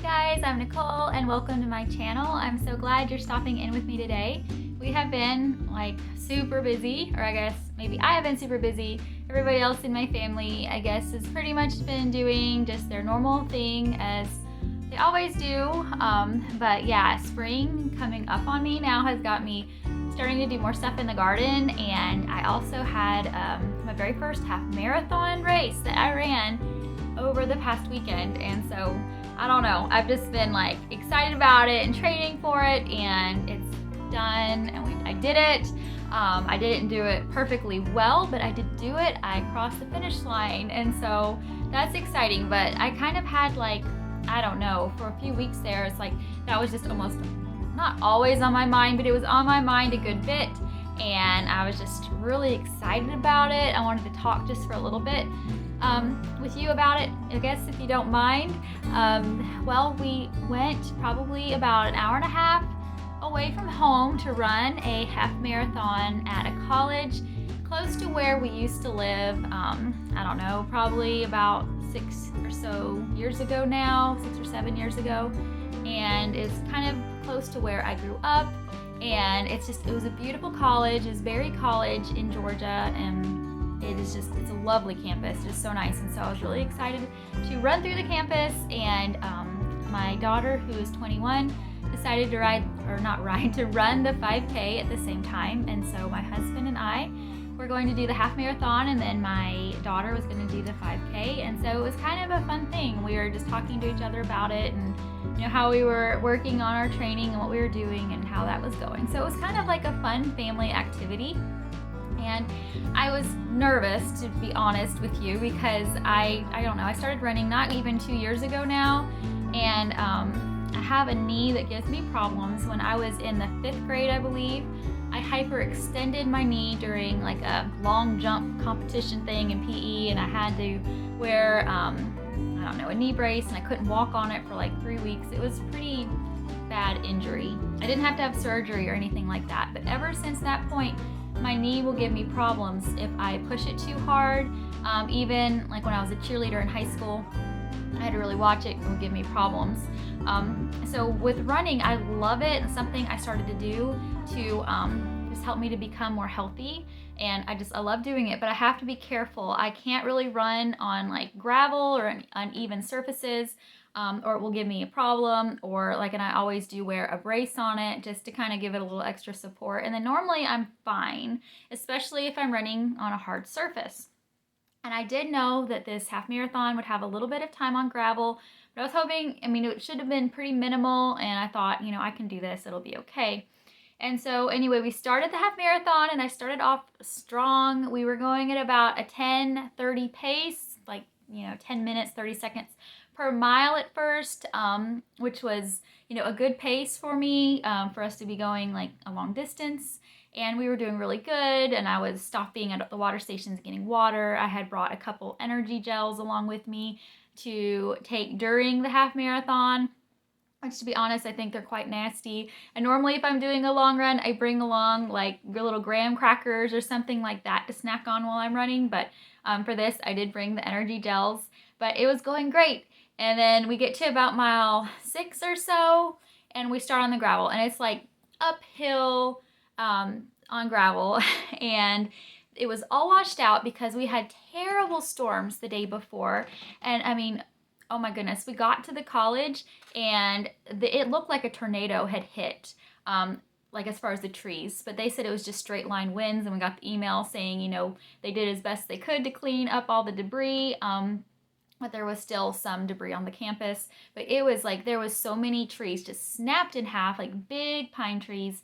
guys, I'm Nicole and welcome to my channel. I'm so glad you're stopping in with me today. We have been like super busy, or I guess maybe I have been super busy. Everybody else in my family, I guess, has pretty much been doing just their normal thing as they always do. But yeah, spring coming up on me now has got me starting to do more stuff in the garden, and I also had my very first half marathon race that I ran over the past weekend, and so I don't know, I've just been like excited about it and training for it, and it's done, and I did it. I didn't do it perfectly well, but I did do it. I crossed the finish line, and so that's exciting. But I kind of had like, I don't know, for a few weeks there, it's like that was just almost not always on my mind, but it was on my mind a good bit, and I was just really excited about it. I wanted to talk just for a little bit with you about it, I guess, if you don't mind. Well, we went probably about an hour and a half away from home to run a half marathon at a college close to where we used to live. I don't know, probably about 6 or so years ago now, 6 or 7 years ago, and it's kind of close to where I grew up. And it was a beautiful college. It's Berry College in Georgia, and it's a lovely campus, just so nice. And so I was really excited to run through the campus, and my daughter, who is 21, decided to run the 5K at the same time. And so my husband and I were going to do the half marathon, and then my daughter was going to do the 5K. And so it was kind of a fun thing. We were just talking to each other about it, and how we were working on our training and what we were doing and how that was going. So it was kind of like a fun family activity. And I was nervous, to be honest with you, because I don't know, I started running not even 2 years ago now, and I have a knee that gives me problems. When I was in the 5th grade, I believe, I hyperextended my knee during like a long jump competition thing in PE, and I had to wear I don't know, a knee brace, and I couldn't walk on it for like 3 weeks. It was pretty bad injury. I didn't have to have surgery or anything like that, but ever since that point, my knee will give me problems if I push it too hard. Even like when I was a cheerleader in high school, I had to really watch it. It would give me problems. So with running, I love it. It's something I started to do to just help me to become more healthy. And I love doing it, but I have to be careful. I can't really run on like gravel or uneven surfaces, or it will give me a problem, and I always do wear a brace on it just to kind of give it a little extra support. And then normally I'm fine, especially if I'm running on a hard surface. And I did know that this half marathon would have a little bit of time on gravel, but I was hoping, it should have been pretty minimal, and I thought, I can do this, it'll be okay. And so anyway, we started the half marathon, and I started off strong. We were going at about a 10:30 pace, 10 minutes, 30 seconds per mile at first, which was, a good pace for me, for us to be going like a long distance. And we were doing really good, and I was stopping at the water stations getting water. I had brought a couple energy gels along with me to take during the half marathon, which, to be honest, I think they're quite nasty. And normally if I'm doing a long run, I bring along like little graham crackers or something like that to snack on while I'm running. But for this, I did bring the energy gels, but it was going great. And then we get to about mile 6 or so, and we start on the gravel, and it's like uphill on gravel. And it was all washed out because we had terrible storms the day before. And oh my goodness, we got to the college, and it looked like a tornado had hit, as far as the trees, but they said it was just straight line winds. And we got the email saying, they did as best they could to clean up all the debris, but there was still some debris on the campus. But it was like there was so many trees just snapped in half, like big pine trees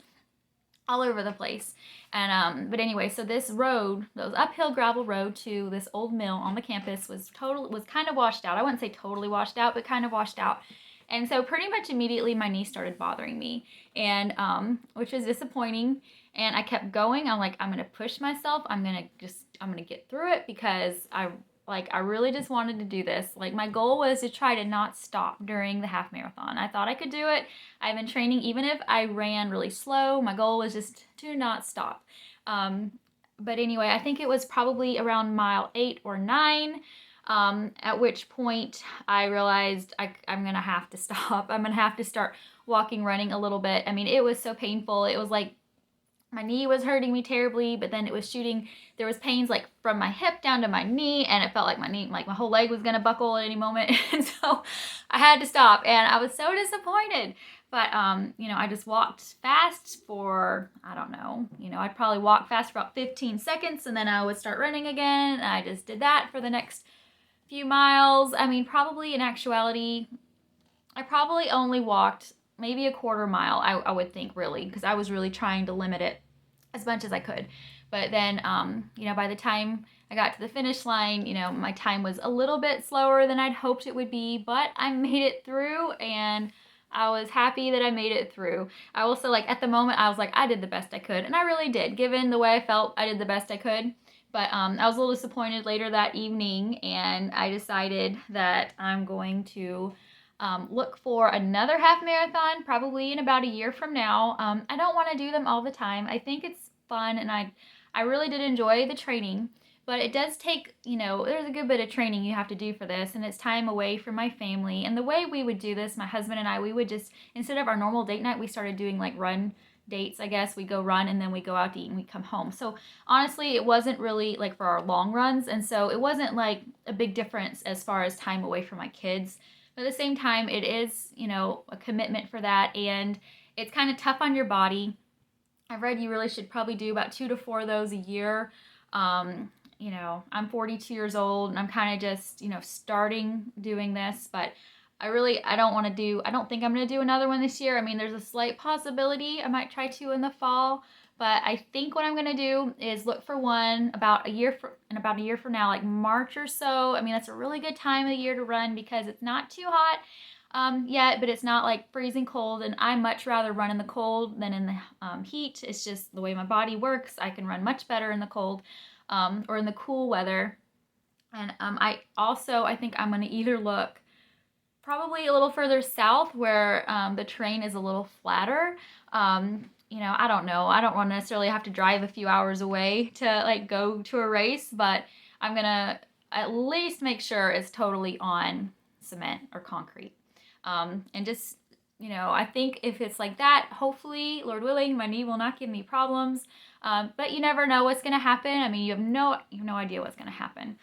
all over the place. And but anyway, so this road, those uphill gravel road to this old mill on the campus was kind of washed out. I wouldn't say totally washed out, but kind of washed out. And so pretty much immediately my knee started bothering me, and which was disappointing. And I kept going. I'm like, I'm gonna push myself. I'm gonna get through it, because I really just wanted to do this. Like, my goal was to try to not stop during the half marathon. I thought I could do it. I've been training, even if I ran really slow, my goal was just to not stop. But anyway, I think it was probably around mile 8 or 9. At which point I realized I'm gonna have to stop. I'm gonna have to start walking, running a little bit. I mean, it was so painful. It was like my knee was hurting me terribly, but then it was shooting. There was pains like from my hip down to my knee, and it felt like my knee, like my whole leg was gonna buckle at any moment. And so I had to stop, and I was so disappointed. But I just walked fast for, I don't know, I'd probably walk fast for about 15 seconds, and then I would start running again. And I just did that for the next few miles. I mean, probably in actuality, I probably only walked maybe a quarter mile, I would think, really, because I was really trying to limit it as much as I could. But then, by the time I got to the finish line, my time was a little bit slower than I'd hoped it would be, but I made it through, and I was happy that I made it through. I also, like, at the moment, I was like, I did the best I could, and I really did. Given the way I felt, I did the best I could. But I was a little disappointed later that evening, and I decided that I'm going to look for another half marathon, probably in about a year from now. I don't want to do them all the time. I think it's fun, and I really did enjoy the training, but it does take, there's a good bit of training you have to do for this, and it's time away from my family. And the way we would do this, my husband and I, we would just, instead of our normal date night, we started doing like run dates, I guess. We go run, and then we go out to eat, and we come home. So honestly, it wasn't really like for our long runs, and so it wasn't like a big difference as far as time away from my kids. But at the same time, it is, a commitment for that, and it's kind of tough on your body. I've read you really should probably do about 2 to 4 of those a year. I'm 42 years old, and I'm kind of just, starting doing this, but I don't think I'm going to do another one this year. I mean, there's a slight possibility I might try to in the fall, but I think what I'm going to do is look for one about a year from now, like March or so. I mean, that's a really good time of the year to run because it's not too hot yet, but it's not like freezing cold, and I much rather run in the cold than in the heat. It's just the way my body works. I can run much better in the cold or in the cool weather. And I think I'm going to either look probably a little further south where the terrain is a little flatter. I don't know. I don't want to necessarily have to drive a few hours away to like go to a race, but I'm going to at least make sure it's totally on cement or concrete. And just, I think if it's like that, hopefully, Lord willing, my knee will not give me problems. But you never know what's going to happen. I mean, you have no idea what's going to happen.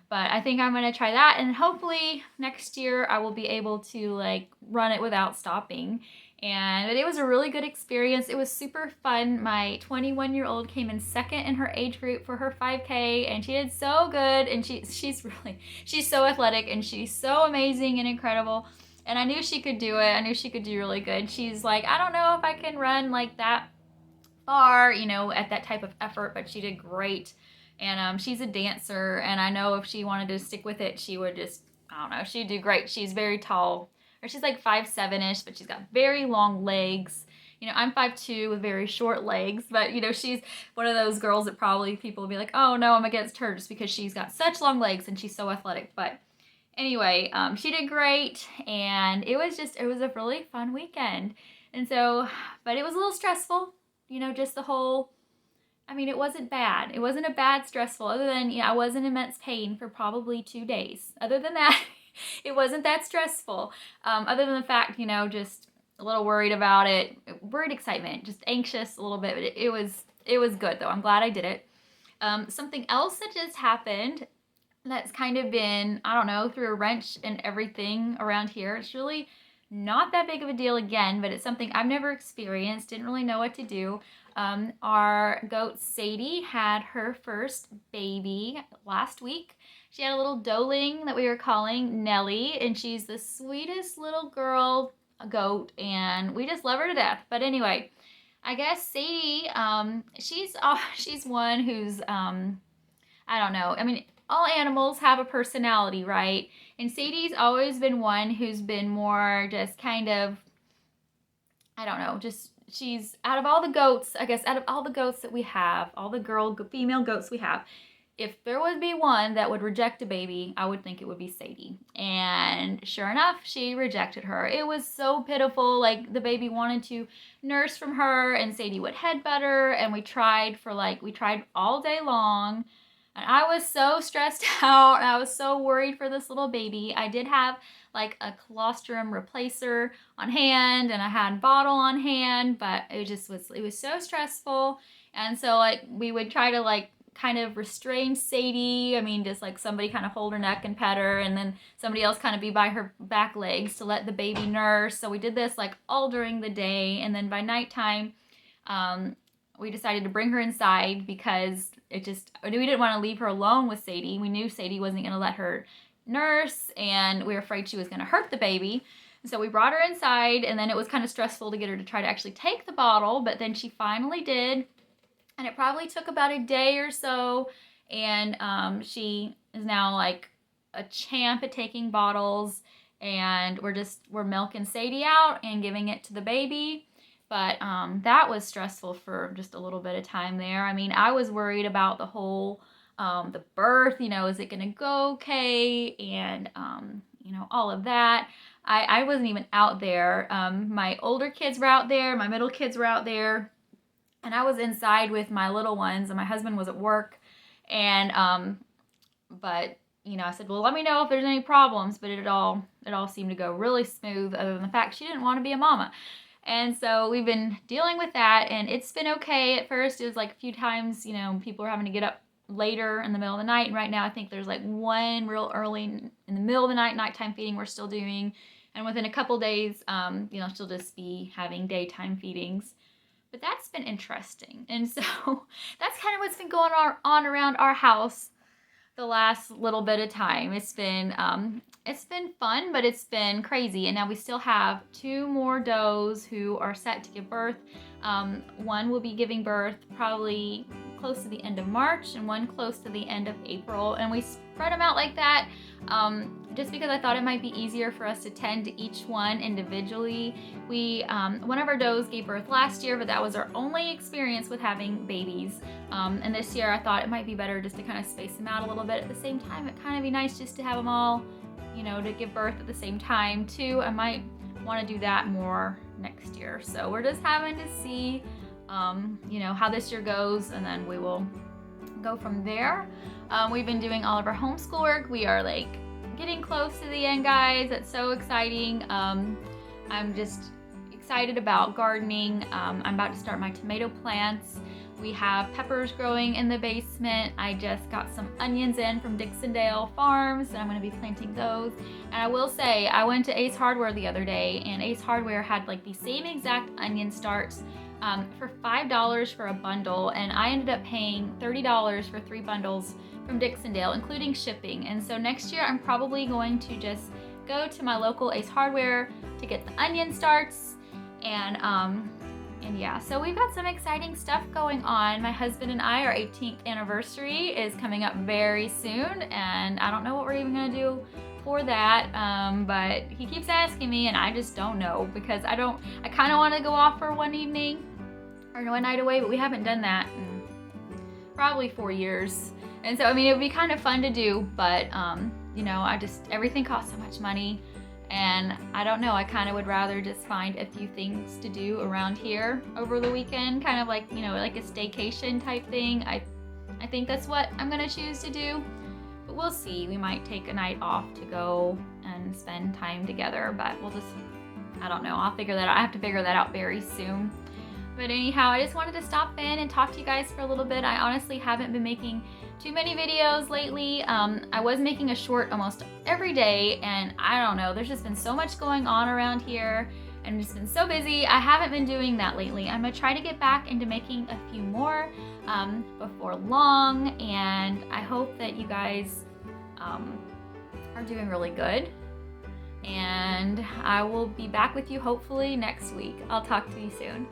But I think I'm going to try that, and hopefully next year I will be able to like run it without stopping. And it was a really good experience. It was super fun. My 21-year-old came in second in her age group for her 5K, and she did so good, and she's so athletic, and she's so amazing and incredible. And I knew she could do it. I knew she could do really good. She's like, I don't know if I can run like that far, at that type of effort, but she did great. And she's a dancer, and I know if she wanted to stick with it, she would just, I don't know, she'd do great. She's very tall, or she's like 5'7"-ish, but she's got very long legs. I'm 5'2" with very short legs, but, she's one of those girls that probably people will be like, oh no, I'm against her just because she's got such long legs and she's so athletic. But anyway, she did great, and it was a really fun weekend. And so, but it was a little stressful, just the whole, I mean, it wasn't bad. It wasn't a bad stressful, other than, I was in immense pain for probably 2 days. Other than that, it wasn't that stressful. Other than the fact, just a little worried about it. Worried excitement, just anxious a little bit. But it was good, though. I'm glad I did it. Something else that just happened that's kind of been, I don't know, through a wrench and everything around here. It's really not that big of a deal again, but it's something I've never experienced. Didn't really know what to do. Our goat Sadie had her first baby last week. She had a little doeling that we were calling Nellie, and she's the sweetest little girl goat, and we just love her to death. But anyway, I guess Sadie, she's one who's, I don't know. I mean, all animals have a personality, right? And Sadie's always been one who's been more just kind of, I don't know, just she's out of all the goats, I guess, out of all the goats that we have, all the female goats we have, if there would be one that would reject a baby, I would think it would be Sadie. And sure enough, she rejected her. It was so pitiful. Like, the baby wanted to nurse from her, and Sadie would headbutt her, and we tried all day long. And I was so stressed out and I was so worried for this little baby. I did have like a colostrum replacer on hand and I had a bottle on hand, but it was so stressful. And so like we would try to like kind of restrain Sadie. I mean, just like somebody kind of hold her neck and pet her, and then somebody else kind of be by her back legs to let the baby nurse. So we did this like all during the day, and then by nighttime, we decided to bring her inside because we didn't want to leave her alone with Sadie. We knew Sadie wasn't going to let her nurse, and we were afraid she was going to hurt the baby. So we brought her inside, and then it was kind of stressful to get her to try to actually take the bottle, but then she finally did. And it probably took about a day or so, and she is now like a champ at taking bottles, and we're milking Sadie out and giving it to the baby. But that was stressful for just a little bit of time there. I mean, I was worried about the whole the birth, is it gonna go okay, and all of that. I wasn't even out there. My older kids were out there, my middle kids were out there, and I was inside with my little ones, and my husband was at work. And but I said, well, let me know if there's any problems. But it all seemed to go really smooth, other than the fact she didn't want to be a mama. And so we've been dealing with that, and it's been okay. At first it was like a few times, people were having to get up later in the middle of the night, and right now I think there's like one real early in the middle of the nighttime feeding we're still doing, and within a couple days, she'll just be having daytime feedings. But that's been interesting. And so that's kind of what's been going on around our house the last little bit of time. It's been fun, but it's been crazy. And now we still have 2 more does who are set to give birth. One will be giving birth probably close to the end of March, and one close to the end of April. And we spread them out like that just because I thought it might be easier for us to tend to each one individually. One of our does gave birth last year, but that was our only experience with having babies. And this year I thought it might be better just to kind of space them out a little bit. At the same time, it kind of be nice just to have them all, to give birth at the same time too. I might want to do that more next year. So we're just having to see, how this year goes, and then we will go from there. We've been doing all of our homeschool work. We are like getting close to the end, guys. It's so exciting. I'm just excited about gardening. I'm about to start my tomato plants. We have peppers growing in the basement. I just got some onions in from Dixondale Farms, and I'm going to be planting those. And I will say, I went to Ace Hardware the other day, and Ace Hardware had like the same exact onion starts for $5 for a bundle, and I ended up paying $30 for 3 bundles from Dixondale, including shipping. And so next year I'm probably going to just go to my local Ace Hardware to get the onion starts. And yeah, so we've got some exciting stuff going on. My husband and I, our 18th anniversary is coming up very soon, and I don't know what we're even gonna do for that, but he keeps asking me, and I just don't know, because I kind of want to go off for one evening or one night away, but we haven't done that in probably 4 years. And so, I mean, it would be kind of fun to do, but everything costs so much money. And I don't know, I kind of would rather just find a few things to do around here over the weekend, kind of like, like a staycation type thing. I think that's what I'm going to choose to do. But we'll see. We might take a night off to go and spend time together, but I don't know. I'll figure that out. I have to figure that out very soon. But anyhow, I just wanted to stop in and talk to you guys for a little bit. I honestly haven't been making too many videos lately. I was making a short almost every day, and I don't know, there's just been so much going on around here and just been so busy. I haven't been doing that lately. I'm gonna try to get back into making a few more before long, and I hope that you guys are doing really good. And I will be back with you hopefully next week. I'll talk to you soon.